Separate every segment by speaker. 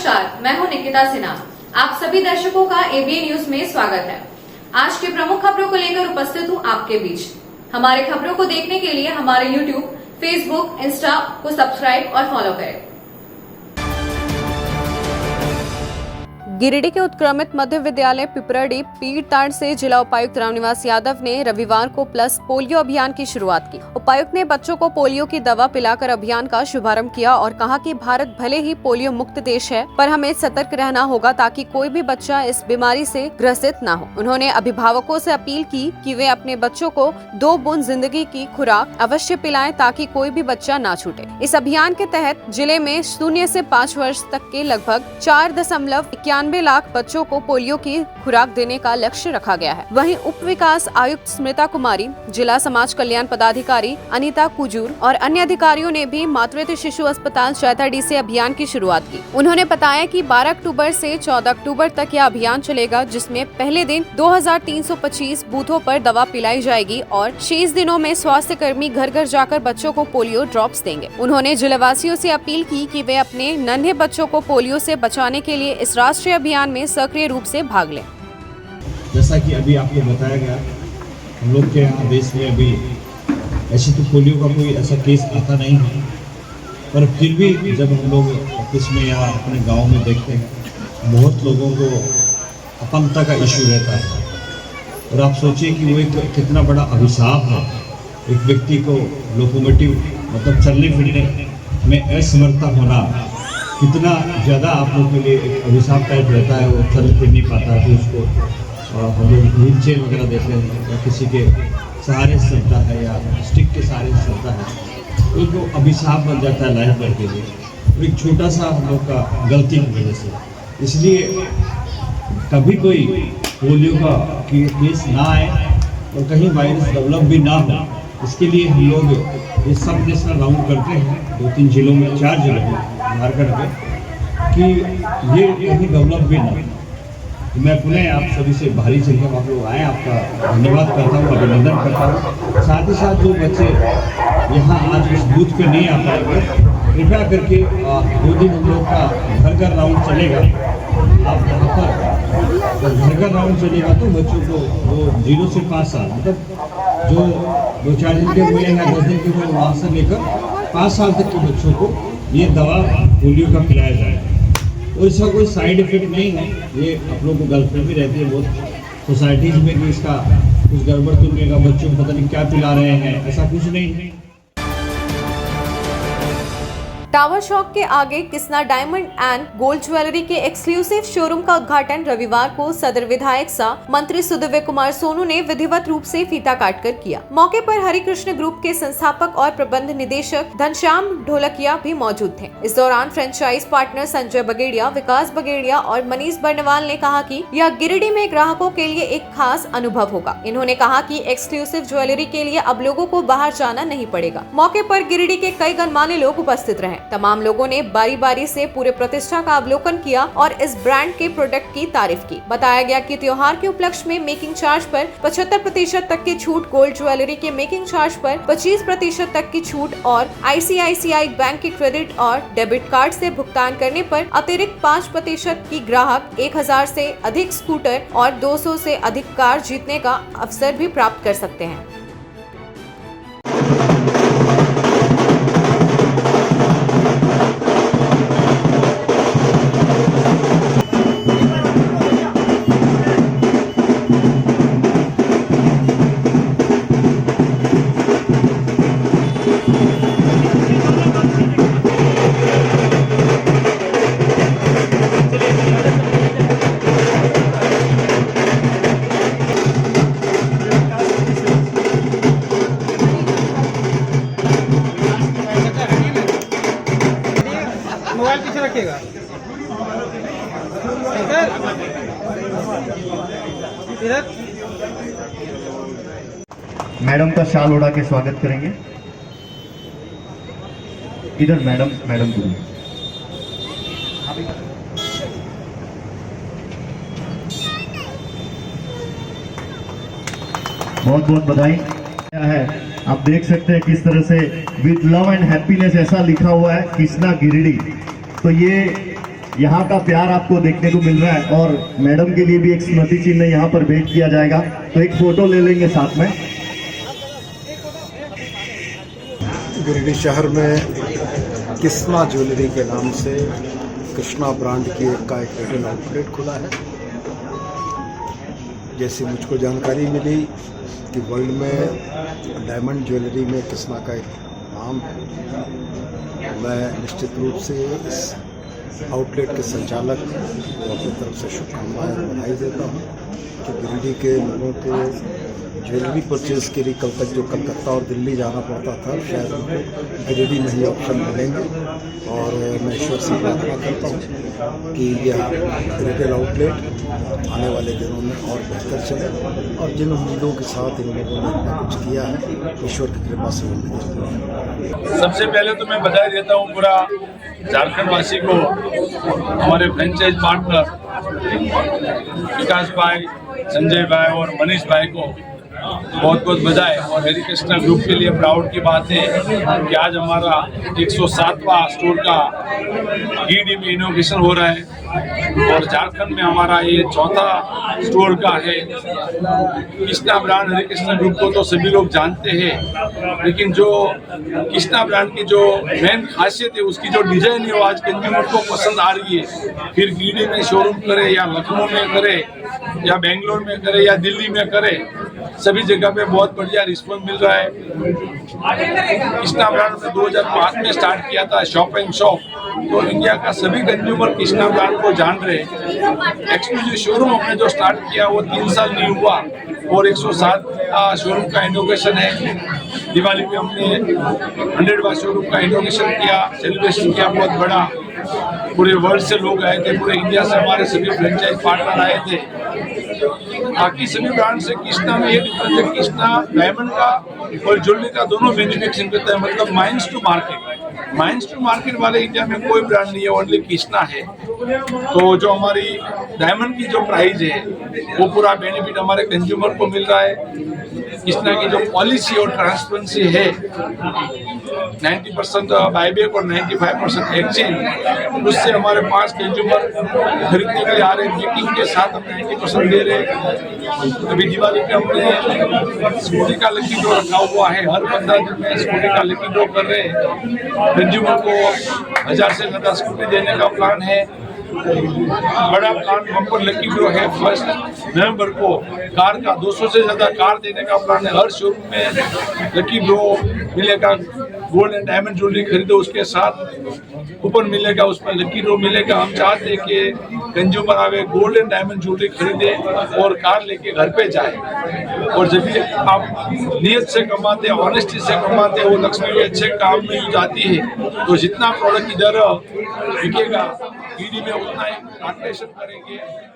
Speaker 1: नमस्कार, मैं हूं निकिता सिन्हा। आप सभी दर्शकों का एबीएन न्यूज में स्वागत है। आज की प्रमुख खबरों को लेकर उपस्थित हूं आपके बीच। हमारे खबरों को देखने के लिए हमारे यूट्यूब, फेसबुक, इंस्टा को सब्सक्राइब और फॉलो करें। गिरिडीह के उत्क्रमित मध्य विद्यालय पिपराडी पीरताड़ से जिला उपायुक्त रामनिवास यादव ने रविवार को प्लस पोलियो अभियान की शुरुआत की। उपायुक्त ने बच्चों को पोलियो की दवा पिलाकर अभियान का शुभारंभ किया और कहा कि भारत भले ही पोलियो मुक्त देश है, पर हमें सतर्क रहना होगा ताकि कोई भी बच्चा इस बीमारी से ग्रसित न हो। उन्होंने अभिभावकों से अपील की कि वे अपने बच्चों को 2 बूंद जिंदगी की खुराक अवश्य पिलाएं ताकि कोई भी बच्चा न छूटे। इस अभियान के तहत जिले में 0 से 5 वर्ष तक के लगभग 4.91 लाख बच्चों को पोलियो की खुराक देने का लक्ष्य रखा गया है। वहीं उप विकास आयुक्त स्मृता कुमारी, जिला समाज कल्याण पदाधिकारी अनीता कुजूर और अन्य अधिकारियों ने भी मातृत्व शिशु अस्पताल चैताडी से अभियान की शुरुआत की। उन्होंने बताया कि 12 अक्टूबर से 14 अक्टूबर तक यह अभियान चलेगा, जिसमें पहले दिन 2325 बूथों पर दवा पिलाई जाएगी और शेष दिनों में स्वास्थ्य कर्मी घर घर जाकर बच्चों को पोलियो ड्रॉप्स देंगे। उन्होंने जिलेवासियों से अपील की कि वे अपने नन्हे बच्चों को पोलियो से बचाने के लिए इस राष्ट्रीय अभियान में सक्रिय रूप से भाग लें।
Speaker 2: जैसा कि अभी आपको बताया गया, हम लोग के यहाँ देश में अभी ऐसे तो पोलियो का कोई ऐसा केस आता नहीं है, पर फिर भी जब हम लोग ऑफिस में या अपने गांव में देखते हैं, बहुत लोगों को अपंगता का इश्यू रहता है। और आप सोचिए कि वो एक कितना बड़ा अभिशाप है। एक व्यक्ति को लोकोमोटिव मतलब चलने फिरने में असमर्थता होना कितना ज़्यादा आप लोग के लिए एक अभिशाप टाइप रहता है। वो चल फिर नहीं पाता है, तो उसको हम लोग व्हील चेयर वगैरह देते हैं या किसी के सहारे से चलता है या स्टिक के सहारे से चलता है, एक वो अभिशाप बन जाता है लाइफ भर के लिए। एक छोटा सा हम लोग का गलती की वजह से, इसलिए कभी कोई पोलियो का केस ना आए और कहीं वायरस डेवलप भी ना हो, इसके लिए हम लोग ये सब नेशनल राउंड करते हैं 2-3 जिलों में, 4 जिलों में झारखंड में, कि ये कहीं डेवलप भी ना हो। मैं पुनः आप सभी से भारी संख्या में आप लोग आए, आपका धन्यवाद करता हूँ, अभिनंदन करता हूँ। साथ ही साथ जो बच्चे यहाँ आज इस बूथ पे नहीं आ पाएंगे, कृपया करके 2 दिन हम लोग का घर घर राउंड चलेगा। आप यहाँ पर घर घर राउंड चलेगा तो बच्चों को वो 0 से 5 साल मतलब जो 2-4 दिन के हुए या 10 दिन के हुए, वहाँ से लेकर 5 साल तक के बच्चों को ये दवा पोलियो का पिलाया जाएगा। और इसका कोई साइड इफेक्ट नहीं है। ये आप लोगों को गर्लफ्रेंड भी रहती है बहुत सोसाइटीज़ में कि इसका कुछ गड़बड़ तो नहीं होगा, बच्चों को पता नहीं क्या पिला रहे हैं, ऐसा कुछ नहीं है।
Speaker 1: टावर चौक के आगे Kisna diamond and gold jewellery के एक्सक्लूसिव शोरूम का उद्घाटन रविवार को सदर विधायक सह मंत्री सुदिव्य कुमार सोनू ने विधिवत रूप से फीता काटकर किया। मौके पर हरिकृष्ण ग्रुप के संस्थापक और प्रबंध निदेशक घनश्याम ढोलकिया भी मौजूद थे। इस दौरान फ्रेंचाइज पार्टनर संजय बगेड़िया, विकास बगेड़िया और मनीष बर्नवाल ने कहा कि यह गिरिडीह में ग्राहकों के लिए एक खास अनुभव होगा। इन्होंने कहा कि एक्सक्लूसिव ज्वेलरी के लिए अब लोगों को बाहर जाना नहीं पड़ेगा। मौके पर गिरिडीह के कई गणमान्य लोग उपस्थित रहे। तमाम लोगों ने बारी बारी से पूरे प्रतिष्ठा का अवलोकन किया और इस ब्रांड के प्रोडक्ट की तारीफ की। बताया गया कि त्योहार के उपलक्ष्य में मेकिंग चार्ज पर 75% तक की छूट, गोल्ड ज्वेलरी के मेकिंग चार्ज पर 25% तक की छूट और ICICI बैंक के क्रेडिट और डेबिट कार्ड से भुगतान करने पर अतिरिक्त 5% की ग्राहक 1000 से अधिक स्कूटर और 200 से अधिक कार जीतने का अवसर भी प्राप्त कर सकते हैं।
Speaker 3: मोबाइल पीछे रखिएगा। इधर
Speaker 4: मैडम का शाल उड़ा के स्वागत करेंगे। इधर मैडम गुरु बहुत बहुत बधाई है। आप देख सकते हैं किस तरह से विद लव एंड हैप्पीनेस ऐसा लिखा हुआ है कृष्णा गिरिडीह। तो ये यहाँ का प्यार आपको देखने को मिल रहा है और मैडम के लिए भी एक स्मृति चिन्ह यहाँ पर भेंट किया जाएगा, तो एक फोटो ले लेंगे साथ में।
Speaker 5: गिरिडीह शहर में कृष्णा ज्वेलरी के नाम से कृष्णा ब्रांड की एक रिटेल आउटलेट खुला है। जैसे मुझको जानकारी मिली कि वर्ल्ड में डायमंड ज्वेलरी में कृष्णा का एक नाम है, मैं निश्चित रूप से इस आउटलेट के संचालक को अपनी तरफ से शुभकामनाएं बधाई देता हूँ कि गिरिडीह के लोगों को ज्वेलरी परचेज के लिए कल तक जो कलकत्ता और दिल्ली जाना पड़ता था, शायद उनको गिरिडीह में ही ऑप्शन मिलेंगे। और मैं ईश्वर से प्रार्थना करता हूँ कि यह रिटेल आउटलेट आने वाले दिनों में और बेहतर चले और जिन उम्मीदों के साथ इन लोगों ने इतना कुछ किया है, ईश्वर की कृपा से उम्मीद।
Speaker 6: सबसे पहले तो मैं बधाई देता हूँ पूरा झारखंड वासी को, हमारे फ्रेंचाइज पार्टनर विकास भाई, संजय भाई और मनीष भाई को बहुत बहुत बधाई। और हरे कृष्णा ग्रुप के लिए प्राउड की बात है कि आज हमारा 107वां स्टोर का गिरिडीह में इनोग्रेशन हो रहा है और झारखंड में हमारा ये चौथा स्टोर का है। कृष्णा ब्रांड हरे कृष्णा ग्रुप को तो सभी लोग जानते हैं, लेकिन जो कृष्णा ब्रांड की जो मेन खासियत है, उसकी जो डिजाइन है वो आज कंज्यूमर को पसंद आ रही है। फिर गिरिडीह में शोरूम करे या लखनऊ में करे या बेंगलोर में करे या दिल्ली में करे, सभी जगह पे बहुत बढ़िया रिस्पॉन्स मिल रहा है। कृष्णा ब्रांड ने 2005 में स्टार्ट किया था शॉप एंड शॉप, तो इंडिया का सभी कंज्यूमर कृष्णा ब्रांड को जान रहे हैं। एक्सक्लूसिव शोरूम हमने जो स्टार्ट किया वो 3 साल नहीं हुआ और 107 शोरूम का इनोग्रेशन है। दिवाली पे हमने 100वां शोरूम का इनोग्रेशन किया, सेलिब्रेशन किया बहुत बड़ा। पूरे वर्ल्ड से लोग आए थे, पूरे इंडिया से हमारे सभी फ्रेंचाइज पार्टनर आए थे। बाकी सभी ब्रांड से कृष्णा में ये डिफरेंस है, कृष्णा डायमंड का और ज्वेलरी का दोनों मैन्युफैक्चरिंग करता है, मतलब mines to market. Mines to market वाले इंडिया में कोई ब्रांड नहीं है, ओनली कृष्णा है। तो जो हमारी डायमंड की जो प्राइस है वो पूरा बेनिफिट हमारे कंज्यूमर को मिल रहा है। कृष्णा की जो पॉलिसी और ट्रांसपेरेंसी है, 90% बायबैक और 95% एक्सचेंज, उससे हमारे पास कंज्यूमर खरीदने के लिए आ रहे हैं। बुकिंग के साथ हम 90% दे रहे हैं। अभी दिवाली पे हमने स्कूटी का लकी ड्रॉ रखा हुआ है, हर 15 दिन में स्कूटी का लकी ड्रॉ कर रहे हैं। कंज्यूमर को 1000 से ज़्यादा स्कूटी देने का प्लान है। बड़ा प्लान बम्पर लकी ड्रॉ है 1 नवंबर को। कार का 200 से ज़्यादा कार देने का प्लान है। हर शोरूम में लकी ड्रॉ मिलेगा। गोल्ड एंड डायमंड ज्वेलरी खरीदो, उसके साथ कूपन मिलेगा, उसमें लकी ड्रॉ मिलेगा। हम चाहते हैं कि कंज्यूमर आवे, गोल्ड एंड डायमंड ज्वेलरी खरीदे और कार लेके घर पे जाए। और जब भी आप नियत से कमाते हैं, ऑनेस्टी से कमाते हैं, वो लक्ष्मी भी अच्छे काम में यूज आती है। तो जितना प्रोडक्ट इधर बिकेगा, गिरिडीह में उतना ही ट्रांसलेशन करेंगे।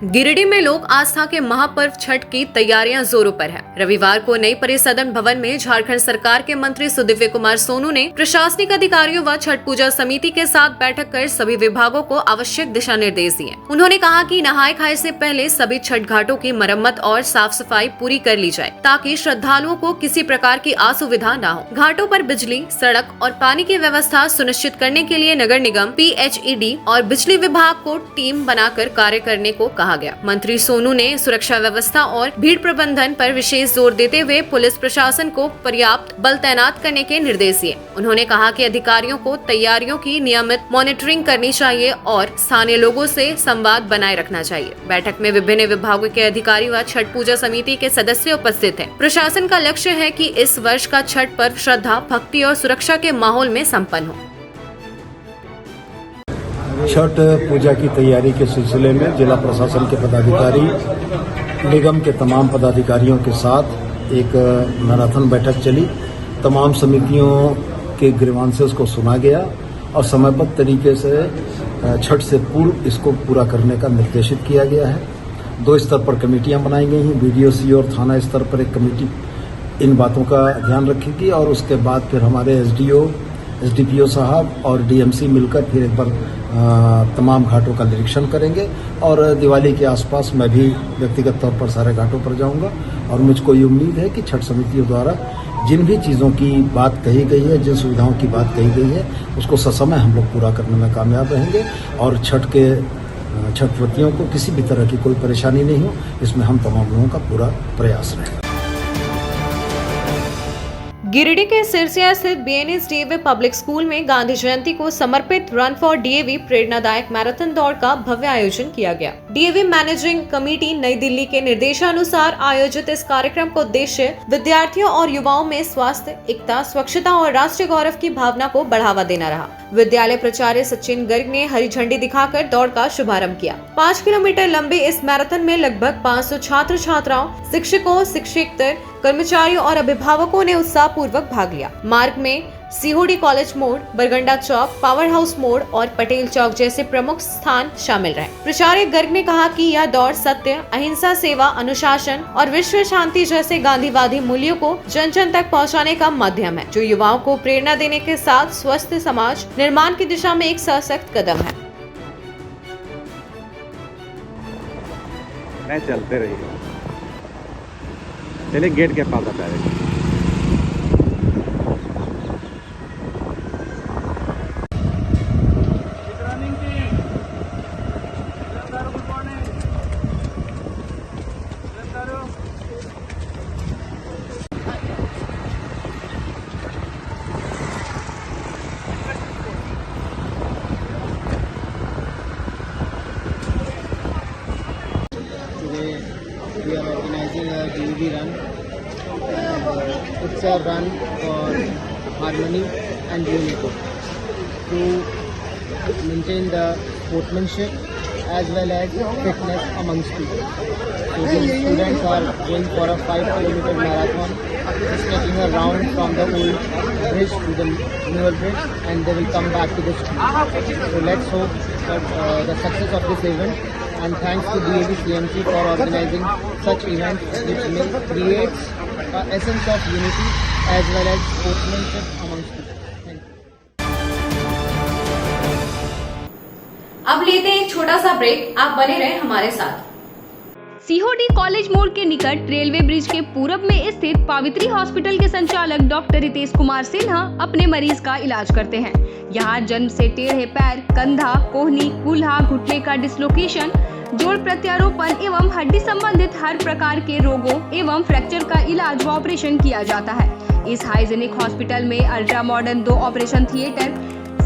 Speaker 1: गिरिडीह में लोक आस्था के महापर्व छठ की तैयारियां जोरों पर है। रविवार को नई परिसदन भवन में झारखंड सरकार के मंत्री सुदिव्य कुमार सोनू ने प्रशासनिक अधिकारियों व छठ पूजा समिति के साथ बैठक कर सभी विभागों को आवश्यक दिशा निर्देश दिए। उन्होंने कहा कि नहाय खाए से पहले सभी छठ घाटों की मरम्मत और साफ सफाई पूरी कर ली जाए, ताकि श्रद्धालुओं को किसी प्रकार की असुविधा न हो। घाटों पर बिजली, सड़क और पानी की व्यवस्था सुनिश्चित करने के लिए नगर निगम, PHED और बिजली विभाग को टीम बनाकर कार्य करने को कहा गया। मंत्री सोनू ने सुरक्षा व्यवस्था और भीड़ प्रबंधन पर विशेष जोर देते हुए पुलिस प्रशासन को पर्याप्त बल तैनात करने के निर्देश दिए। उन्होंने कहा कि अधिकारियों को तैयारियों की नियमित मॉनिटरिंग करनी चाहिए और स्थानीय लोगों से संवाद बनाए रखना चाहिए। बैठक में विभिन्न विभागों के अधिकारी व छठ पूजा समिति के सदस्य उपस्थित हैं। प्रशासन का लक्ष्य है कि इस वर्ष का छठ पर्व श्रद्धा, भक्ति और सुरक्षा के माहौल में संपन्न हो।
Speaker 5: छठ पूजा की तैयारी के सिलसिले में जिला प्रशासन के पदाधिकारी, निगम के तमाम पदाधिकारियों के साथ एक मैराथन बैठक चली। तमाम समितियों के ग्रीवांसेस को सुना गया और समयबद्ध तरीके से छठ से पूर्व इसको पूरा करने का निर्देशित किया गया है। 2 स्तर पर कमेटियां बनाई गई हैं। BDO और थाना स्तर पर एक कमेटी इन बातों का ध्यान रखेगी और उसके बाद फिर हमारे SDO एसडीपीओ साहब और डीएमसी मिलकर फिर एक बार तमाम घाटों का निरीक्षण करेंगे और दिवाली के आसपास मैं भी व्यक्तिगत तौर पर सारे घाटों पर जाऊंगा और मुझको ये उम्मीद है कि छठ समितियों द्वारा जिन भी चीज़ों की बात कही गई है, जिन सुविधाओं की बात कही गई है, उसको ससमय हम लोग पूरा करने में कामयाब रहेंगे और छठ व्रतियों को किसी भी तरह की कोई परेशानी नहीं हो, इसमें हम तमाम लोगों का पूरा प्रयास रहेगा।
Speaker 1: गिरिडीह के सिरसिया स्थित बीएनएस डीएवी पब्लिक स्कूल में गांधी जयंती को समर्पित रन फॉर डीएवी प्रेरणादायक मैराथन दौड़ का भव्य आयोजन किया गया। डीएवी मैनेजिंग कमेटी नई दिल्ली के निर्देशानुसार आयोजित इस कार्यक्रम का उद्देश्य विद्यार्थियों और युवाओं में स्वास्थ्य, एकता, स्वच्छता और राष्ट्रीय गौरव की भावना को बढ़ावा देना रहा। विद्यालय प्राचार्य सचिन गर्ग ने हरी झंडी दिखाकर दौड़ का शुभारंभ किया। 5 किलोमीटर लंबे इस मैराथन में लगभग 500 छात्र छात्राओं, शिक्षकों, शिक्षकेतर, कर्मचारियों और अभिभावकों ने उत्साह पूर्वक भाग लिया। मार्ग में सीहोडी कॉलेज मोड़, बरगंडा चौक, पावर हाउस मोड़ और पटेल चौक जैसे प्रमुख स्थान शामिल रहे। प्राचार्य गर्ग ने कहा कि यह दौड़ सत्य, अहिंसा, सेवा, अनुशासन और विश्व शांति जैसे गांधीवादी मूल्यों को जन जन तक पहुंचाने का माध्यम है, जो युवाओं को प्रेरणा देने के साथ स्वस्थ समाज निर्माण की दिशा में एक सशक्त कदम है।
Speaker 7: मैं चलते रहिए, चलिए गेट के पास आता है।
Speaker 3: We are organizing a DEV run. It's a run for harmony and unity to maintain the sportsmanship as well as fitness amongst people. So these students are going for a 5-kilometer marathon, just taking a round from the old bridge to the newer bridge, and they will come back to the school. So let's hope that the success of this event. And thanks to DAV CMC for organizing such events which creates an essence of unity as well as sportsmanship amongst people. Thank you.
Speaker 1: अब लेते हैं एक छोटा सा break, आप बने रहें हमारे साथ।
Speaker 8: सीहोडी कॉलेज मोड़ के निकट रेलवे ब्रिज के पूरब में स्थित पावित्री हॉस्पिटल के संचालक डॉक्टर रितेश कुमार सिन्हा अपने मरीज का इलाज करते हैं। यहाँ जन्म से टेढ़े पैर, कंधा, कोहनी, कूल्हा, घुटने का डिसलोकेशन, जोड़ प्रत्यारोपण एवं हड्डी संबंधित हर प्रकार के रोगों एवं फ्रैक्चर का इलाज व ऑपरेशन किया जाता है। इस हाइजेनिक हॉस्पिटल में ultra modern 2 operation theatre,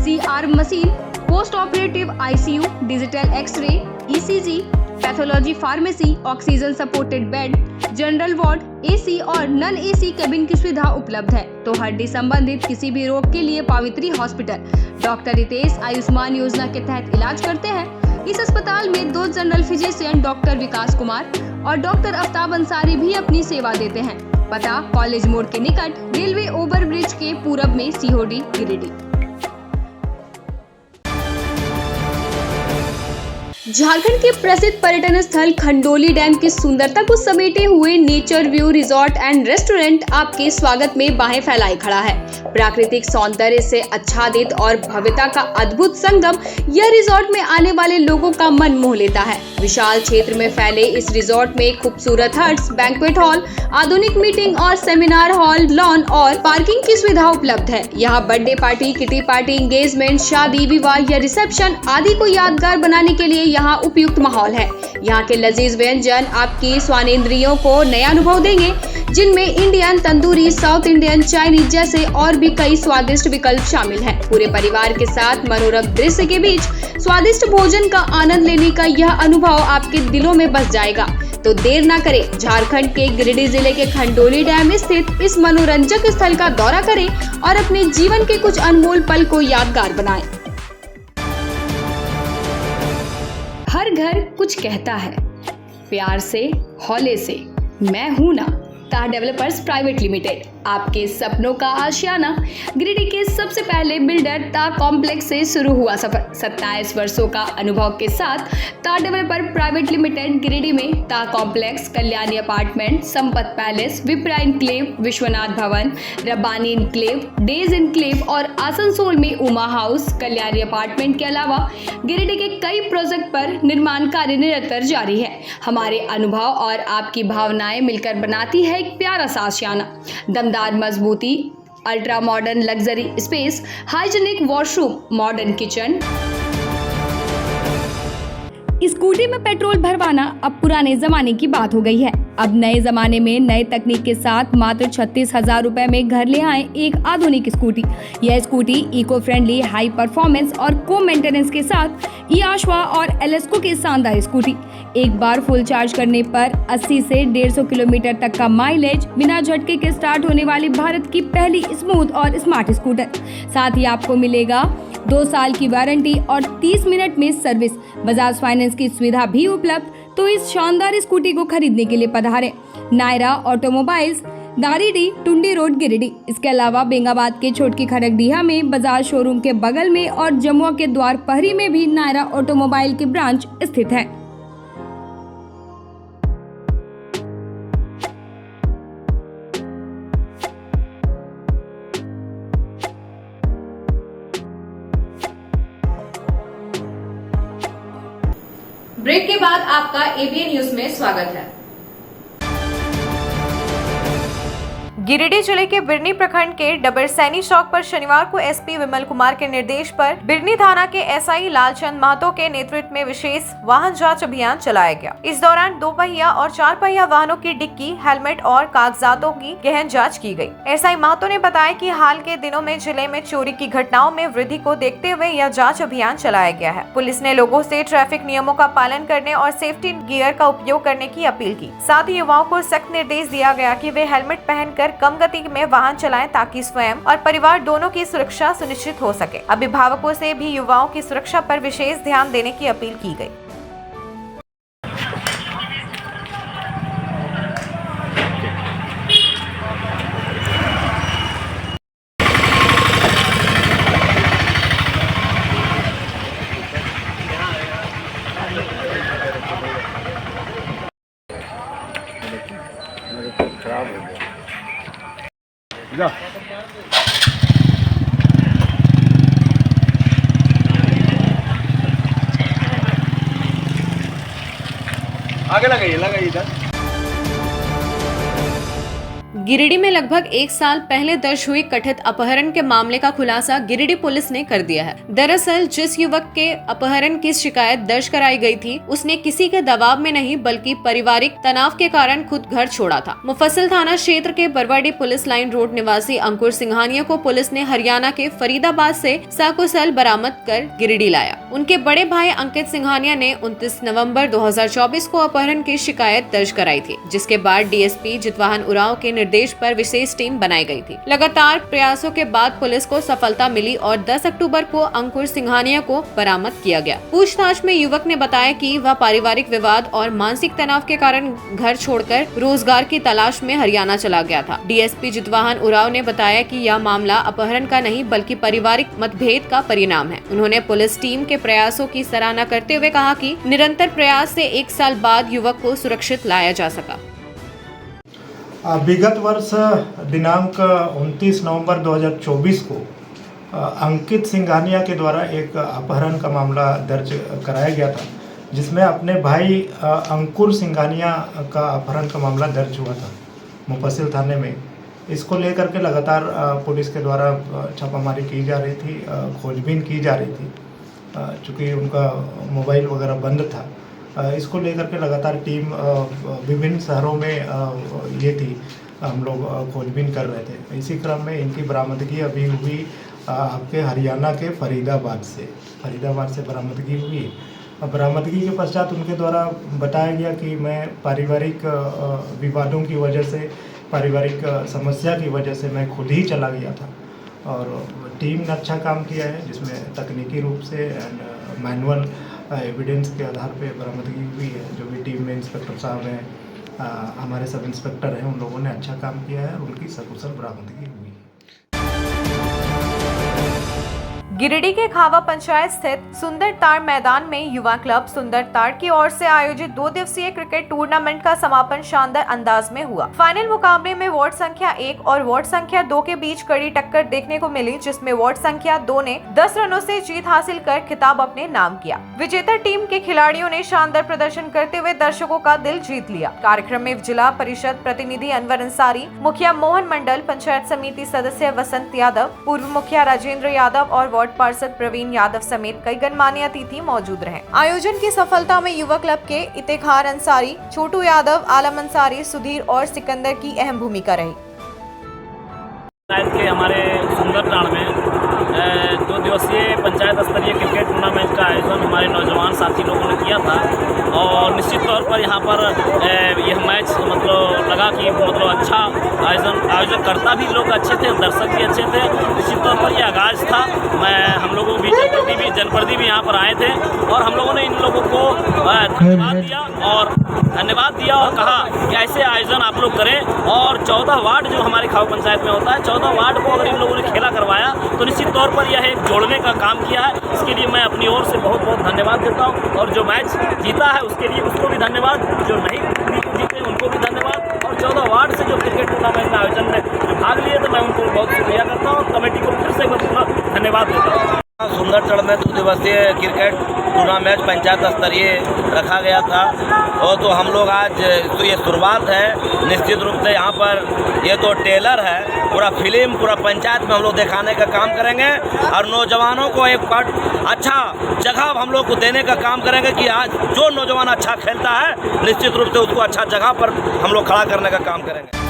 Speaker 8: CR machine, post operative ICU, digital x-ray, ECG, pathology pharmacy, oxygen supported bed, general ward, AC और नॉन AC केबिन की सुविधा उपलब्ध है। तो हड्डी संबंधित किसी भी रोग के लिए पावित्री हॉस्पिटल डॉक्टर रितेश आयुष्मान योजना के तहत इलाज करते हैं। इस अस्पताल में 2 जनरल फिजिशियन डॉक्टर विकास कुमार और डॉक्टर आफ्ताब अंसारी भी अपनी सेवा देते हैं। पता कॉलेज मोड़ के निकट रेलवे ओवर ब्रिज के पूरब में, सीहोडी, गिरिडीह। झारखंड के प्रसिद्ध पर्यटन स्थल खंडोली डैम की सुंदरता को समेटे हुए nature view resort and restaurant आपके स्वागत में बाहें फैलाए खड़ा है। प्राकृतिक सौंदर्य से आच्छादित और भव्यता का अद्भुत संगम यह रिजॉर्ट में आने वाले लोगों का मन मोह लेता है। विशाल क्षेत्र में फैले इस रिजॉर्ट में खूबसूरत हट्स, बैंक्वेट हॉल, आधुनिक मीटिंग और सेमिनार हॉल, लॉन और पार्किंग की सुविधा उपलब्ध है। यहाँ birthday party, kitty party, engagement, शादी, विवाह या रिसेप्शन आदि को यादगार बनाने के लिए यहाँ उपयुक्त माहौल है। यहाँ के लजीज व्यंजन आपकी स्वानेंद्रियों को नया अनुभव देंगे, जिनमें Indian, tandoori, south Indian, Chinese जैसे और भी कई स्वादिष्ट विकल्प शामिल हैं। पूरे परिवार के साथ मनोरम दृश्य के बीच स्वादिष्ट भोजन का आनंद लेने का यह अनुभव आपके दिलों में बस जाएगा। तो देर ना करें, झारखंड के गिरिडीह जिले के खंडोली डैम स्थित इस मनोरंजक स्थल का दौरा करें और अपने जीवन के कुछ अनमोल पल को यादगार बनाएं। हर घर कुछ कहता है, प्यार से, हौले से, मैं हूं ना, ताह डेवलपर्स प्राइवेट लिमिटेड, आपके सपनों का आशियाना। गिरिडीह के सबसे पहले बिल्डर ताह कॉम्प्लेक्स से शुरू हुआ सफर। 27 वर्षों का अनुभव के साथ ताह डेवलपर प्राइवेट लिमिटेड गिरिडीह में ताह complex, Kalyani apartment, Sampat palace, Vipra enclave, Vishwanath Bhavan, Rabbani enclave, days enclave और आसनसोल में उमा हाउस, कल्याणी अपार्टमेंट के अलावा गिरिडीह के कई प्रोजेक्ट पर निर्माण कार्य निरंतर जारी है। हमारे अनुभव और आपकी भावनाएं मिलकर बनाती है एक प्यारा सा आशियाना। दमदार मजबूती, ultra modern luxury space, hygienic washroom, modern kitchen. Scooty में पेट्रोल भरवाना अब पुराने जमाने की बात हो गई है। अब नए जमाने में नए तकनीक के साथ मात्र 36,000 रुपए में घर ले आए एक आधुनिक स्कूटी। यह scooty eco friendly, high performance और को मेंटेनेंस के साथ याश्वा और एलेस्को की शानदार स्कूटी। एक बार फुल चार्ज करने पर 80 से 150 किलोमीटर तक का माइलेज, बिना झटके के स्टार्ट होने वाली भारत की पहली स्मूथ और स्मार्ट स्कूटर। साथ ही आपको मिलेगा 2 साल की वारंटी और 30 मिनट में सर्विस। बजाज फाइनेंस की सुविधा भी उपलब्ध। तो इस शानदार स्कूटी को खरीदने के लिए पधारें नायरा ऑटोमोबाइल्स, दारीडी, टुंडी रोड, गिरिडीह। इसके अलावा बेंगाबाद के छोटकी खड़गडीहा में बजाज शोरूम के बगल में और जमुआ के द्वार पहरी में भी नायरा ऑटोमोबाइल की ब्रांच स्थित है।
Speaker 1: ब्रेक के बाद आपका एबीएन न्यूज में स्वागत है। गिरिडीह जिले के बिरनी प्रखंड के डबरसैनी चौक पर शनिवार को एसपी विमल कुमार के निर्देश पर बिरनी थाना के एसआई लालचंद महतो के नेतृत्व में विशेष वाहन जांच अभियान चलाया गया। इस दौरान 2 पहिया और 4 पहिया वाहनों की डिक्की, हेलमेट और कागजातों की गहन जांच की गई। एसआई महतो ने बताया कि हाल के दिनों में जिले में चोरी की घटनाओं में वृद्धि को देखते हुए यह जाँच अभियान चलाया गया है। पुलिस ने लोगों से ट्रैफिक नियमों का पालन करने और सेफ्टी गियर का उपयोग करने की अपील की। साथ ही युवाओं को सख्त निर्देश दिया गया कि वे हेलमेट पहनकर कम गति में वाहन चलाएं ताकि स्वयं और परिवार दोनों की सुरक्षा सुनिश्चित हो सके। अभिभावकों से भी युवाओं की सुरक्षा पर विशेष ध्यान देने की अपील की गई।
Speaker 5: खराब हो गया।
Speaker 7: आगे लगाइए इधर।
Speaker 1: गिरिडीह में लगभग 1 साल पहले दर्ज हुई कथित अपहरण के मामले का खुलासा गिरिडीह पुलिस ने कर दिया है। दरअसल जिस युवक के अपहरण की शिकायत दर्ज कराई गई थी, उसने किसी के दबाव में नहीं बल्कि पारिवारिक तनाव के कारण खुद घर छोड़ा था। मुफस्सिल थाना क्षेत्र के बरवाडी पुलिस लाइन रोड निवासी अंकुर सिंघानिया को पुलिस ने हरियाणा के फरीदाबाद से सकुशल बरामद कर गिरिडीह लाया। उनके बड़े भाई अंकित सिंघानिया ने 29 नवंबर 2024 को अपहरण की शिकायत दर्ज कराई थी, जिसके बाद डीएसपी जितवाहन उरांव के निर्देश पर विशेष टीम बनाई गई थी। लगातार प्रयासों के बाद पुलिस को सफलता मिली और 10 अक्टूबर को अंकुर सिंघानिया को बरामद किया गया। पूछताछ में युवक ने बताया कि वह पारिवारिक विवाद और मानसिक तनाव के कारण घर छोड़कर रोजगार की तलाश में हरियाणा चला गया था। डीएसपी जितवाहन उरांव ने बताया कि यह मामला अपहरण का नहीं बल्कि पारिवारिक मतभेद का परिणाम है। उन्होंने पुलिस टीम के प्रयासों की सराहना करते हुए कहा कि निरंतर प्रयास से 1 साल बाद युवक को सुरक्षित लाया जा सका।
Speaker 9: विगत वर्ष दिनांक 29 नवंबर 2024 को अंकित सिंघानिया के द्वारा एक अपहरण का मामला दर्ज कराया गया था, जिसमें अपने भाई अंकुर सिंघानिया का अपहरण का मामला दर्ज हुआ था मुफस्सिल थाने में। इसको लेकर के लगातार पुलिस के द्वारा छापामारी की जा रही थी, खोजबीन की जा रही थी। चूँकि उनका मोबाइल वगैरह बंद था, इसको लेकर के लगातार टीम विभिन्न शहरों में ये थी, हम लोग खोजबीन कर रहे थे। इसी क्रम में इनकी बरामदगी अभी हुई आपके हरियाणा के फरीदाबाद से बरामदगी हुई। बरामदगी के पश्चात उनके द्वारा बताया गया कि मैं पारिवारिक विवादों की वजह से, पारिवारिक समस्या की वजह से मैं खुद ही चला गया था। और टीम ने अच्छा काम किया है, जिसमें तकनीकी रूप से मैनुअल एविडेंस के आधार पे बरामदगी हुई है। जो भी टीम में इंस्पेक्टर साहब हैं, हमारे सब इंस्पेक्टर हैं, उन लोगों ने अच्छा काम किया है, उनकी सकुशल बरामदगी हुई।
Speaker 1: गिरिडीह के खावा पंचायत स्थित सुंदर ताड़ मैदान में युवा क्लब सुंदर ताड़ की ओर से आयोजित 2 दिवसीय क्रिकेट टूर्नामेंट का समापन शानदार अंदाज में हुआ। फाइनल मुकाबले में वार्ड संख्या 1 और वार्ड संख्या 2 के बीच कड़ी टक्कर देखने को मिली, जिसमें वार्ड संख्या 2 ने 10 रनों से जीत हासिल कर खिताब अपने नाम किया। विजेता टीम के खिलाड़ियों ने शानदार प्रदर्शन करते हुए दर्शकों का दिल जीत लिया। कार्यक्रम में जिला परिषद प्रतिनिधि अनवर अंसारी, मुखिया मोहन मंडल, पंचायत समिति सदस्य वसंत यादव, पूर्व मुखिया राजेंद्र यादव और वार्ड पार्षद प्रवीण यादव समेत कई गणमान्य अतिथि मौजूद रहे। आयोजन की सफलता में युवा क्लब के इतेखार अंसारी, छोटू यादव, आलम अंसारी, सुधीर और सिकंदर की अहम भूमिका रही।
Speaker 10: के हमारे सुंदर ताड़ में 2 दिवसीय पंचायत स्तरीय क्रिकेट टूर्नामेंट का आयोजन हमारे नौजवान साथी लोगों ने किया था और निश्चित तौर पर यहाँ पर यह मैच मतलब लगा कि मतलब अच्छा आयोजन करता भी लोग अच्छे थे, दर्शक भी अच्छे थे। निश्चित तौर पर यह आगाज़ था। हम लोगों भी जनप्रतिनिधि भी यहाँ पर आए थे और हम लोगों ने इन लोगों को धन्यवाद दिया और कहा कि ऐसे आयोजन आप लोग करें और 14 वार्ड जो हमारे खाव पंचायत में होता है, 14 वार्ड को अगर इन लोगों ने खेला करवाया तो निश्चित तौर पर यह एक जोड़ने का काम किया है। इसके लिए मैं अपनी ओर से बहुत बहुत धन्यवाद देता हूँ और जो मैच जीता है उसके लिए उसको भी धन्यवाद, जो नहीं जीते उनको भी धन्यवाद और 14 वार्ड से जो क्रिकेट टूर्नामेंट में आयोजन में जो भाग लिए तो मैं उनको बहुत शुक्रिया करता हूँ। कमेटी को फिर से धन्यवाद देता हूँ।
Speaker 11: सुंदर ताड़ में 2 दिवसीय क्रिकेट टूर्नामेंट पंचायत स्तरीय रखा गया था और तो हम लोग आज तो ये शुरुआत है। निश्चित रूप से यहाँ पर ये तो टेलर है, पूरा फिल्म पूरा पंचायत में हम लोग दिखाने का काम करेंगे और नौजवानों को एक अच्छा जगह हम लोग को देने का काम करेंगे कि आज जो नौजवान अच्छा खेलता है निश्चित रूप से उसको अच्छा जगह पर हम लोग खड़ा करने का काम करेंगे।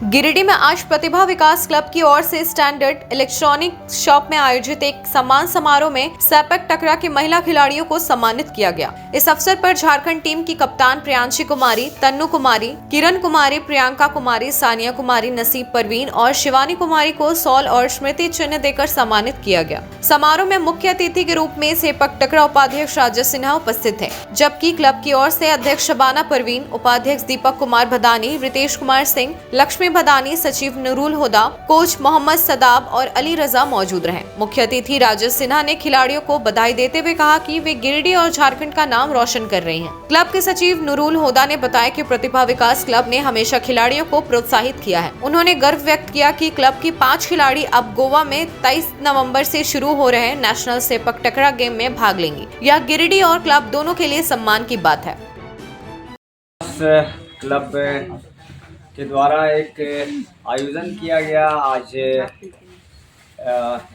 Speaker 1: गिरिडीह में आज प्रतिभा विकास क्लब की ओर से स्टैंडर्ड इलेक्ट्रॉनिक शॉप में आयोजित एक सम्मान समारोह में सैपक टकरा के महिला खिलाड़ियों को सम्मानित किया गया। इस अवसर पर झारखंड टीम की कप्तान प्रियांशी कुमारी, तन्नू कुमारी, किरण कुमारी, प्रियंका कुमारी, सानिया कुमारी, नसीब परवीन और शिवानी कुमारी को सॉल और स्मृति चिन्ह देकर सम्मानित किया गया। समारोह में मुख्य अतिथि के रूप में सेपक टकरा उपाध्यक्ष राजेश सिन्हा उपस्थित थे, जबकि क्लब की ओर से अध्यक्ष शबाना परवीन, उपाध्यक्ष दीपक कुमार भदानी, रितेश कुमार सिंह, लक्ष्मी भदानी, सचिव नूरुल हुदा, कोच मोहम्मद सदाब और अली रजा मौजूद रहे। मुख्य अतिथि राजेश सिन्हा ने खिलाड़ियों को बधाई देते हुए कहा कि वे गिरिडीह और झारखंड का नाम रोशन कर रही हैं। क्लब के सचिव नूरुल हुदा ने बताया कि प्रतिभा विकास क्लब ने हमेशा खिलाड़ियों को प्रोत्साहित किया है। उन्होंने गर्व व्यक्त किया कि क्लब की 5 खिलाड़ी अब गोवा में 23 नवम्बर से शुरू हो रहे नेशनल सेपक टकरा गेम में भाग लेंगी। यह गिरिडीह और क्लब दोनों के लिए सम्मान की बात है।
Speaker 12: क्लब के द्वारा एक आयोजन किया गया। आज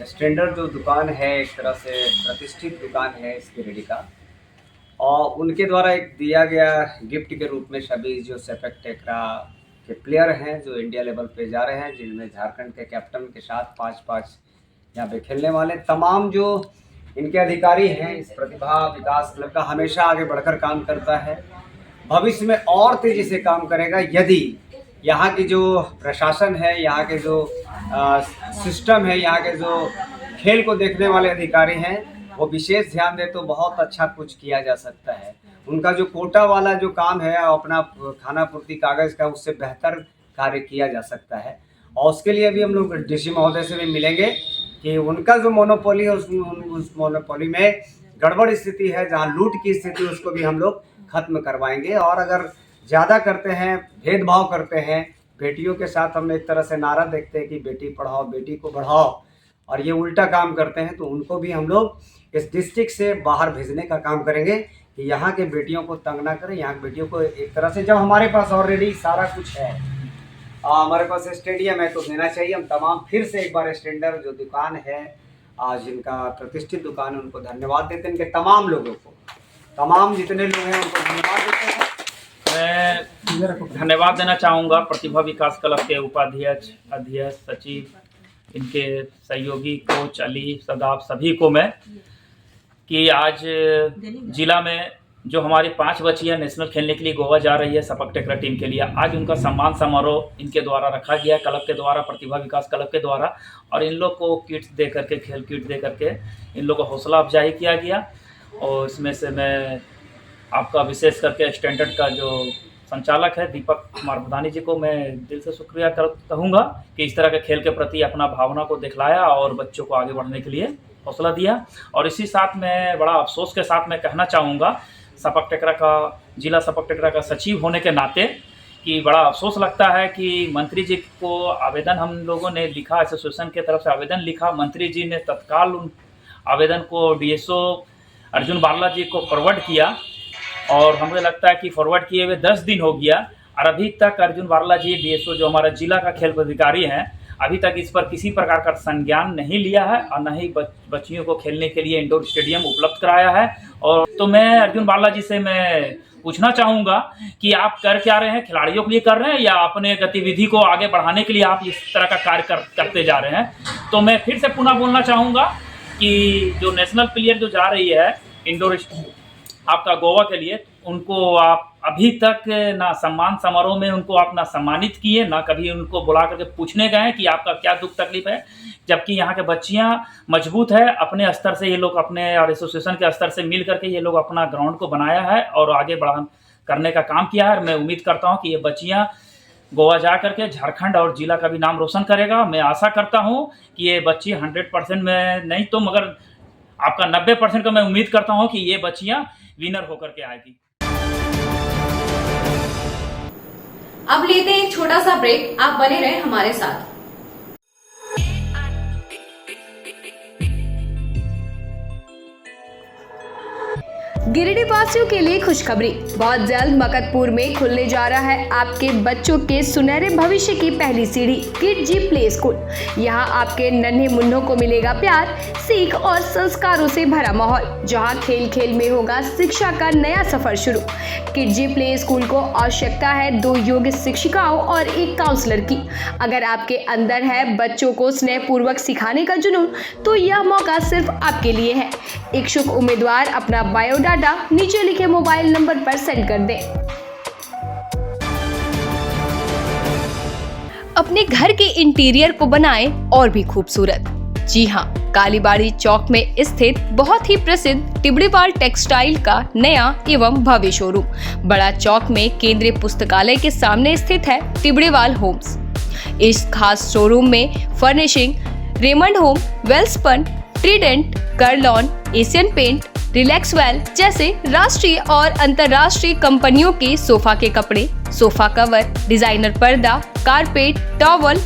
Speaker 12: स्टैंडर्ड जो दुकान है, एक तरह से प्रतिष्ठित दुकान है इस गिरिडीह का, और उनके द्वारा एक दिया गया गिफ्ट के रूप में सभी जो सेपक टकरा के प्लेयर हैं जो इंडिया लेवल पे जा रहे हैं, जिनमें झारखंड के कैप्टन के साथ 5-5 यहाँ पे खेलने वाले तमाम जो इनके अधिकारी हैं, इस प्रतिभा विकास क्लब का हमेशा आगे बढ़कर काम करता है, भविष्य में और तेज़ी से काम करेगा यदि यहाँ की जो प्रशासन है, यहाँ के जो सिस्टम है, यहाँ के जो खेल को देखने वाले अधिकारी हैं वो विशेष ध्यान दे तो बहुत अच्छा कुछ किया जा सकता है। उनका जो कोटा वाला जो काम है अपना खाना पूर्ति कागज़ का, उससे बेहतर कार्य किया जा सकता है। और उसके लिए भी हम लोग डीसी महोदय से भी मिलेंगे कि उनका जो मोनोपोली है उस मोनोपोली में गड़बड़ स्थिति है, जहाँ लूट की स्थिति, उसको भी हम लोग खत्म करवाएंगे। और अगर ज़्यादा करते हैं, भेदभाव करते हैं, बेटियों के साथ हम एक तरह से नारा देखते हैं कि बेटी पढ़ाओ बेटी को बढ़ाओ, और ये उल्टा काम करते हैं तो उनको भी हम लोग इस डिस्ट्रिक्ट से बाहर भेजने का काम करेंगे कि यहाँ के बेटियों को तंग ना करें। यहाँ की बेटियों को एक तरह से, जब हमारे पास ऑलरेडी सारा कुछ है, हमारे पास स्टेडियम है, तो देना चाहिए। हम तमाम फिर से एक बार स्टैंडर्ड जो दुकान है, आज इनका प्रतिष्ठित दुकान है, उनको धन्यवाद देते हैं। इनके तमाम लोगों को, तमाम जितने लोग हैं उनको धन्यवाद देते हैं।
Speaker 10: मैं धन्यवाद देना चाहूँगा प्रतिभा विकास क्लब के उपाध्यक्ष, अध्यक्ष, सचिव, इनके सहयोगी कोच अली, सदाब, सभी को मैं कि आज जिला में जो हमारी 5 बच्चियाँ नेशनल खेलने के लिए गोवा जा रही है सेपक टकरा टीम के लिए, आज उनका सम्मान समारोह इनके द्वारा रखा गया, क्लब के द्वारा, प्रतिभा विकास क्लब के द्वारा, और इन लोग को किट्स दे करके, खेल किट दे करके इन लोग को हौसला अफजाई किया गया। और इसमें से मैं आपका विशेष करके स्टैंडर्ड का जो संचालक है दीपक कुमार बुधानी जी को मैं दिल से शुक्रिया कहूँगा कि इस तरह के खेल के प्रति अपना भावना को दिखलाया और बच्चों को आगे बढ़ने के लिए हौसला दिया। और इसी साथ में बड़ा अफसोस के साथ मैं कहना चाहूँगा सपक टेकरा का जिला सपक टेकरा का सचिव होने के नाते कि बड़ा अफसोस लगता है कि मंत्री जी को आवेदन हम लोगों ने लिखा, एसोसिएशन की तरफ से आवेदन लिखा, मंत्री जी ने तत्काल उन आवेदन को डीएसओ अर्जुन बाला जी को फॉरवर्ड किया और हमें लगता है कि फॉरवर्ड किए हुए 10 दिन हो गया और अभी तक अर्जुन बाला जी डीएसओ जो हमारा जिला का खेल पदाधिकारी हैं अभी तक इस पर किसी प्रकार का संज्ञान नहीं लिया है और न ही बच्चियों को खेलने के लिए इंडोर स्टेडियम उपलब्ध कराया है। और तो मैं अर्जुन बाला जी से मैं पूछना चाहूँगा कि आप कर क्या रहे हैं, खिलाड़ियों के लिए कर रहे हैं या अपने गतिविधि को आगे बढ़ाने के लिए आप इस तरह का कार्य करते जा रहे हैं। तो मैं फिर से पुनः बोलना चाहूँगा कि जो नेशनल प्लेयर जो जा रही है इंडोर आपका गोवा के लिए, उनको आप अभी तक ना सम्मान समारोह में उनको आप ना सम्मानित किए, ना कभी उनको बुला करके पूछने गए कि आपका क्या दुख तकलीफ है, जबकि यहाँ के बच्चियाँ मजबूत है। अपने स्तर से ये लोग अपने और एसोसिएशन के स्तर से मिल करके ये लोग अपना ग्राउंड को बनाया है और आगे बढ़ा करने का काम किया है। मैं उम्मीद करता हूँ कि ये बच्चियाँ गोवा जा करके झारखंड और जिला का भी नाम रोशन करेगा। मैं आशा करता हूँ कि ये बच्ची 100% में नहीं तो मगर आपका 90% का मैं उम्मीद करता हूँ कि ये बच्चियाँ विनर होकर के आएगी।
Speaker 1: अब लेते हैं एक छोटा सा ब्रेक, आप बने रहें हमारे साथ।
Speaker 8: गिरिडीह वासियों के लिए खुशखबरी, बहुत जल्द मकतपुर में खुलने जा रहा है आपके बच्चों के सुनहरे भविष्य की पहली सीढ़ी किड जी प्ले स्कूल। यहाँ आपके नन्हे मुन्नों को मिलेगा प्यार, सीख और संस्कारों से भरा माहौल, जहाँ खेल खेल में होगा शिक्षा का नया सफर शुरू। किड जी प्ले स्कूल को आवश्यकता है 2 योग्य शिक्षिकाओं और 1 काउंसलर की। अगर आपके अंदर है बच्चों को स्नेहपूर्वक सिखाने का जुनून तो यह मौका सिर्फ आपके लिए है। इच्छुक उम्मीदवार अपना बायोडाटा नीचे लिखे मोबाइल नंबर पर सेंड कर दें। अपने घर के इंटीरियर को बनाएं और भी खूबसूरत। जी हाँ, कालीबाड़ी चौक में स्थित बहुत ही प्रसिद्ध टिबड़ीवाल टेक्सटाइल का नया एवं भव्य शोरूम बड़ा चौक में केंद्रीय पुस्तकालय के सामने स्थित है टिबड़ीवाल होम्स। इस खास शोरूम में furnishing Raymond home, Welspun, Trident, Kurlon, Asian paint, Relaxwel जैसे राष्ट्रीय और अंतर्राष्ट्रीय कंपनियों के सोफा के कपड़े, सोफा कवर, डिजाइनर पर्दा, carpet, towel,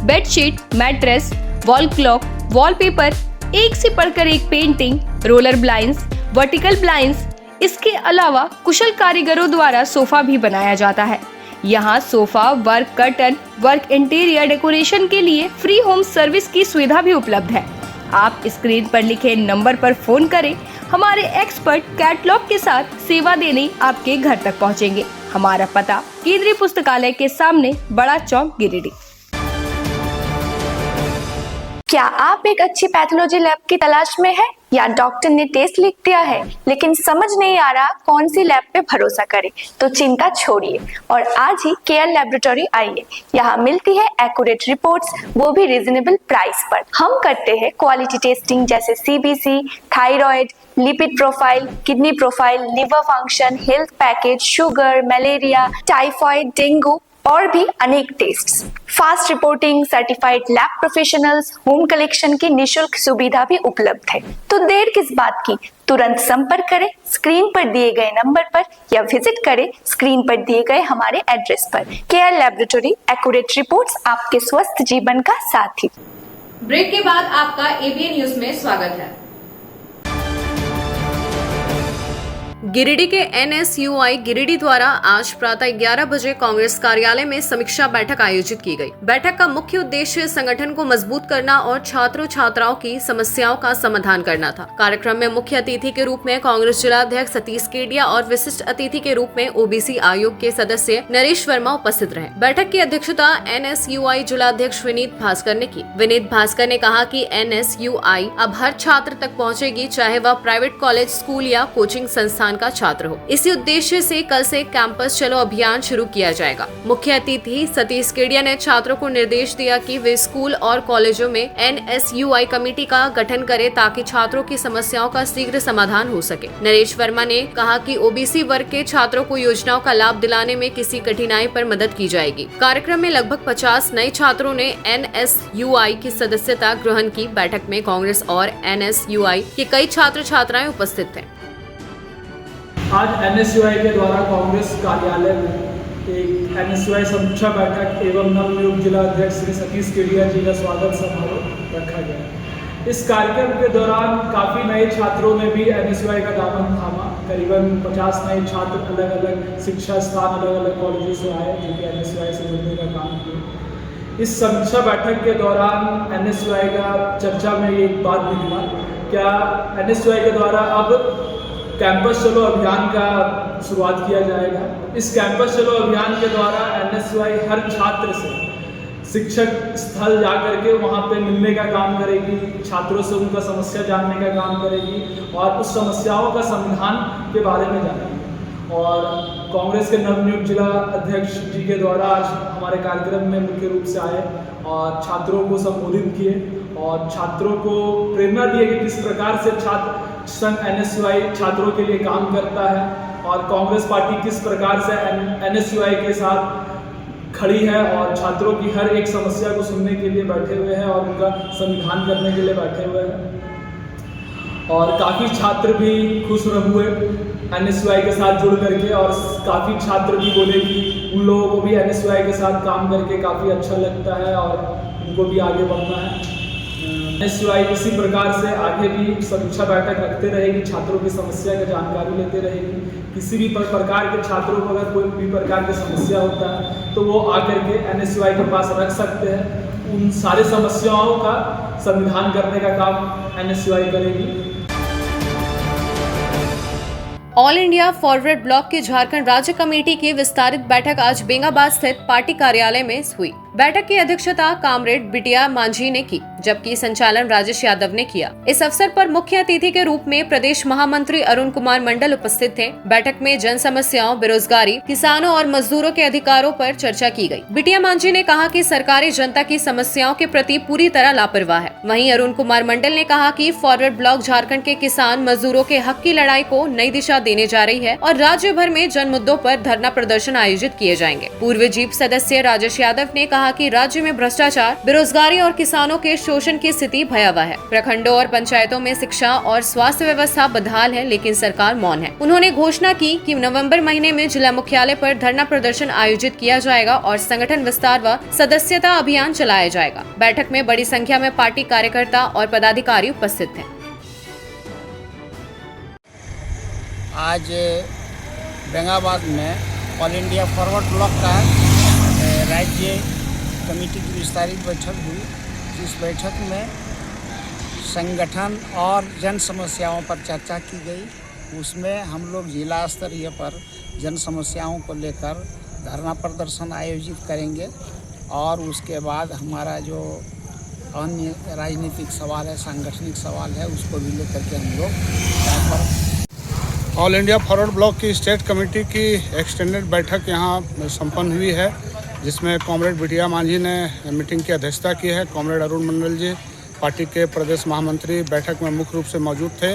Speaker 8: bedsheet, mattress, wall clock, wallpaper, एक से बढ़कर एक painting, roller blinds, vertical blinds, इसके अलावा कुशल कारीगरों द्वारा सोफा भी बनाया जाता है। यहाँ sofa work, curtain work, interior decoration के लिए फ्री होम सर्विस की सुविधा भी उपलब्ध है। आप स्क्रीन पर लिखे नंबर पर फोन करें, हमारे एक्सपर्ट कैटलॉग के साथ सेवा देने आपके घर तक पहुँचेंगे। हमारा पता केंद्रीय पुस्तकालय के सामने, बड़ा चौक, गिरिडीह।
Speaker 13: क्या आप एक अच्छी पैथोलॉजी लैब की तलाश में है या डॉक्टर ने टेस्ट लिख दिया है लेकिन समझ नहीं आ रहा कौन सी लैब पे भरोसा करें, तो चिंता छोड़िए और आज ही केयर लैबोरेटरी आइए। यहाँ मिलती है एक्यूरेट रिपोर्ट्स, वो भी रीजनेबल प्राइस पर। हम करते हैं क्वालिटी टेस्टिंग जैसे CBC, thyroid, lipid profile, kidney profile, liver function, health package, sugar, malaria, typhoid, dengue और भी अनेक tests. Fast reporting, certified lab professionals, home collection की निशुल्क सुविधा भी उपलब्ध है। तो देर किस बात की, तुरंत संपर्क करें स्क्रीन पर दिए गए नंबर पर या विजिट करें स्क्रीन पर दिए गए हमारे एड्रेस पर। केयर लैबोरेटरी, एक्यूरेट रिपोर्ट्स, आपके स्वस्थ जीवन का साथी।
Speaker 1: ब्रेक के बाद आपका एबीएन न्यूज में स्वागत है। गिरिडीह के NSUI गिरिडीह द्वारा आज प्रातः 11 बजे कांग्रेस कार्यालय में समीक्षा बैठक आयोजित की गई। बैठक का मुख्य उद्देश्य संगठन को मजबूत करना और छात्रों छात्राओं की समस्याओं का समाधान करना था। कार्यक्रम में मुख्य अतिथि के रूप में कांग्रेस जिलाध्यक्ष सतीश केडिया और विशिष्ट अतिथि के रूप में ओबीसी आयोग के सदस्य नरेश वर्मा उपस्थित रहे। बैठक की अध्यक्षता NSUI जिलाध्यक्ष विनीत भास्कर ने की। विनीत भास्कर ने कहा कि NSUI अब हर छात्र तक पहुँचेगी, चाहे वह प्राइवेट कॉलेज, स्कूल या कोचिंग संस्थान संस्थान का छात्र हो। इसी उद्देश्य से कल से कैंपस चलो अभियान शुरू किया जाएगा। मुख्य अतिथि सतीश केडिया ने छात्रों को निर्देश दिया कि वे स्कूल और कॉलेजों में NSUI कमेटी का गठन करें ताकि छात्रों की समस्याओं का शीघ्र समाधान हो सके। नरेश वर्मा ने कहा कि OBC वर्ग के छात्रों को योजनाओं का लाभ दिलाने में किसी कठिनाई पर मदद की जाएगी। कार्यक्रम में लगभग 50 नए छात्रों ने NSUI की सदस्यता ग्रहण की। बैठक में कांग्रेस और NSUI के कई छात्र छात्राएं उपस्थित थे।
Speaker 14: आज NSUI के द्वारा कांग्रेस कार्यालय में एक NSUI समीक्षा बैठक एवं नवनियुक्त जिला अध्यक्ष श्री सतीश केडिया जी का स्वागत समारोह रखा गया। इस कार्यक्रम के दौरान काफ़ी नए छात्रों ने भी NSUI का दामन थामा। करीबन 50 नए छात्र अलग अलग शिक्षा स्थान अलग अलग कॉलेजों से आए जो कि NSUI से जुड़ने का काम किए। इस समीक्षा बैठक के दौरान NSUI का चर्चा में एक बात निकला, क्या NSUI के द्वारा अब कैंपस चलो अभियान का शुरुआत किया जाएगा। इस कैंपस चलो अभियान के द्वारा NSUI हर छात्र से शिक्षक स्थल जा करके वहाँ पे मिलने का काम करेगी, छात्रों से उनका समस्या जानने का काम करेगी और उस समस्याओं का समाधान के बारे में जानेगी। और कांग्रेस के नवनियुक्त जिला अध्यक्ष जी के द्वारा आज हमारे कार्यक्रम में मुख्य रूप से आए और छात्रों को संबोधित किए और छात्रों को प्रेरणा दी कि किस प्रकार से छात्र संघ NSUI छात्रों के लिए काम करता है और कांग्रेस पार्टी किस प्रकार से NSUI के साथ खड़ी है और छात्रों की हर एक समस्या को सुनने के लिए बैठे हुए हैं और उनका समाधान करने के लिए बैठे हुए हैं। और काफ़ी छात्र भी खुश हुए NSUI के साथ जुड़ करके और काफ़ी छात्र भी बोले कि उन लोगों को भी NSUI के साथ काम करके काफ़ी अच्छा लगता है और उनको भी आगे बढ़ना है। NSUI इसी प्रकार से आगे भी समीक्षा बैठक रखते रहेगी, छात्रों की समस्या की जानकारी लेते रहेगी। किसी भी प्रकार के छात्रों को अगर कोई भी प्रकार की समस्या होता है तो वो आकर के NSUI के पास रख सकते हैं। उन सारी समस्याओं का समाधान करने का काम NSUI करेगी।
Speaker 1: ऑल इंडिया फॉरवर्ड ब्लॉक की झारखंड राज्य कमेटी की विस्तारित बैठक आज बेंगाबाद स्थित पार्टी कार्यालय में हुई। बैठक की अध्यक्षता कामरेड बिटिया मांझी ने की, जबकि संचालन राजेश यादव ने किया। इस अवसर पर मुख्य अतिथि के रूप में प्रदेश महामंत्री अरुण कुमार मंडल उपस्थित थे। बैठक में जन समस्याओं, बेरोजगारी, किसानों और मजदूरों के अधिकारों पर चर्चा की गई। बिटिया मांझी ने कहा कि सरकारें जनता की समस्याओं के प्रति पूरी तरह लापरवाह है। वहीं अरुण कुमार मंडल ने कहा कि फॉरवर्ड ब्लॉक झारखंड के किसान मजदूरों के हक की लड़ाई को नई दिशा देने जा रही है और राज्य भर में जन मुद्दों पर धरना प्रदर्शन आयोजित किए जाएंगे। पूर्व जीप सदस्य राजेश यादव ने कहा कि राज्य में भ्रष्टाचार, बेरोजगारी और किसानों के शोषण की स्थिति भयावह है। प्रखंडों और पंचायतों में शिक्षा और स्वास्थ्य व्यवस्था बदहाल है, लेकिन सरकार मौन है। उन्होंने घोषणा की कि नवंबर महीने में जिला मुख्यालय पर धरना प्रदर्शन आयोजित किया जाएगा और संगठन विस्तार व सदस्यता अभियान चलाया जाएगा। बैठक में बड़ी संख्या में पार्टी कार्यकर्ता और पदाधिकारी उपस्थित थे।
Speaker 3: आज बेंगाबाद में ऑल इंडिया फॉरवर्ड ब्लॉक का राज्य कमेटी की विस्तारित बैठक हुई। जिस बैठक में संगठन और जन समस्याओं पर चर्चा की गई। उसमें हम लोग जिला स्तरीय पर जन समस्याओं को लेकर धरना प्रदर्शन आयोजित करेंगे और उसके बाद हमारा जो अन्य राजनीतिक सवाल है, सांगठनिक सवाल है, उसको भी लेकर के हम लोग यहाँ पर।
Speaker 15: ऑल इंडिया फॉरवर्ड ब्लॉक की स्टेट कमेटी की एक्सटेंडेड बैठक यहाँ संपन्न हुई है, जिसमें कॉमरेड बिटिया मांझी ने मीटिंग की अध्यक्षता की है। कॉमरेड अरुण मंडल जी पार्टी के प्रदेश महामंत्री बैठक में मुख्य रूप से मौजूद थे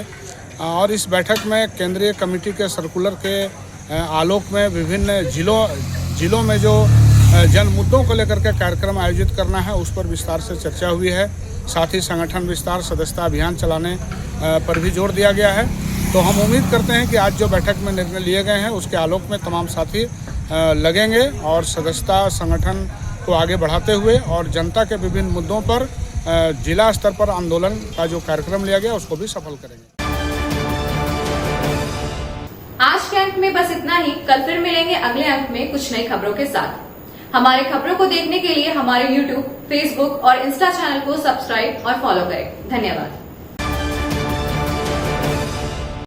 Speaker 15: और इस बैठक में केंद्रीय कमेटी के सर्कुलर के आलोक में विभिन्न जिलों में जो जन मुद्दों को लेकर के कार्यक्रम आयोजित करना है उस पर विस्तार से चर्चा हुई है। साथ ही संगठन विस्तार, सदस्यता अभियान चलाने पर भी जोर दिया गया है। तो हम उम्मीद करते हैं कि आज जो बैठक में निर्णय लिए गए हैं उसके आलोक में तमाम साथी लगेंगे और सदस्यता संगठन को आगे बढ़ाते हुए और जनता के विभिन्न मुद्दों पर जिला स्तर पर आंदोलन का जो कार्यक्रम लिया गया उसको भी सफल करेंगे।
Speaker 1: आज के अंक में बस इतना ही। कल फिर मिलेंगे अगले अंक में कुछ नई खबरों के साथ। हमारे खबरों को देखने के लिए हमारे YouTube, Facebook और Insta चैनल को सब्सक्राइब और फॉलो करें। धन्यवाद।